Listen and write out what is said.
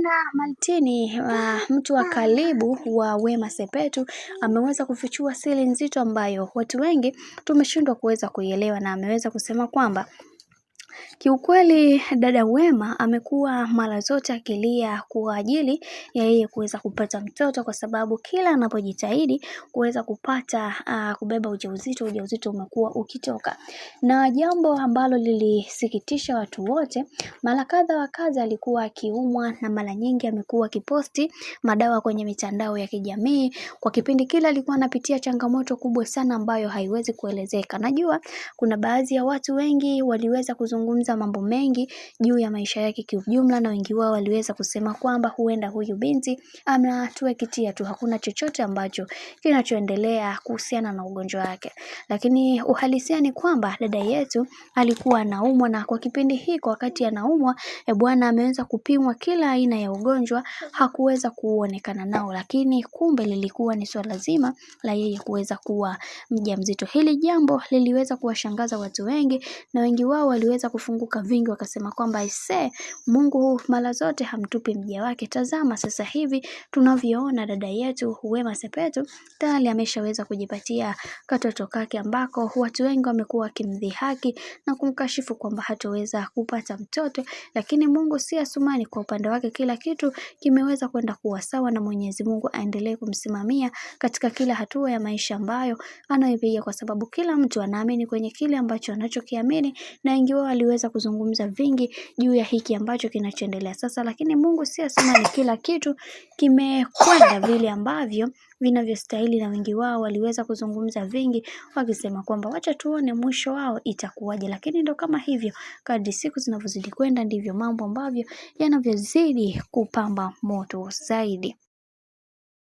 Bwana Maltini, mtu wa karibu wa Wema Sepetu, ameweza kufichua siri nzito ambayo watu wengi tumeshindwa kuweza kuielewa, na ameweza kusema kwamba kiukweli dada Wema amekuwa mara zote akilia kwa ajili ya yeye kuweza kupata mtoto, kwa sababu kila anapojitahidi kuweza kubeba ujauzito umekuwa ukitoka. Na jambo ambalo lilisikitisha watu wote, mara kadha wa kadha alikuwa akiumwa, na mara nyingi amekuwa akiposti madawa kwenye mitandao ya kijamii. Kwa kipindi kile alikuwa anapitia changamoto kubwa sana ambayo haiwezi kuelezeka. Najua kuna baadhi ya watu wengi waliweza kuzungumza mambo mengi juu ya maisha yake kiujumla, na wengi wao waliweza kusema kwamba huenda huyu binti anatuekitia tu, hakuna chochote ambacho kinachoendelea kuhusiana na ugonjwa wake. Lakini uhalisia ni kwamba dada yetu alikuwa anaumwa, na kwa kipindi hiki wakati anaumwa, bwana ameweza kupimwa kila aina ya ugonjwa, hakuweza kuonekana nao, lakini kumbe lilikuwa ni swala zima la yeye kuweza kuwa mjamzito. Hili jambo liliweza kuwashangaza watu wengi, na wengi wao waliweza kufunguka vingi, wakasema kwamba Mungu mara zote hamtupi mja wake. Tazama sasa hivi tunavyoona dada yetu Wema Sepetu tayari ameshaweza kujipatia katoto kake, ambako watu wengi wamekuwa wakimdhihaki na kumkashifu kwamba hataweza kupata mtoto, lakini Mungu si Asumani. Kwa upande wake kila kitu kimeweza kwenda kuwa sawa, na Mwenyezi Mungu aendelee kumsimamia katika kila hatua ya maisha ambayo anayopiga, kwa sababu kila mtu anaamini kwenye kile ambacho anachokiamini, na wengi wao waliweza kuzungumza vingi juu ya hiki ambacho kinachoendelea sasa, lakini Mungu si Asumani, kila kitu kimekwenda vile ambavyo vinavyostahili, na wengi wao waliweza kuzungumza vingi wakisema kwamba wacha tuone mwisho wao itakuwaje. Lakini ndo kama hivyo, kadri siku zinavyozidi kwenda ndivyo mambo ambavyo yanavyozidi kupamba moto zaidi.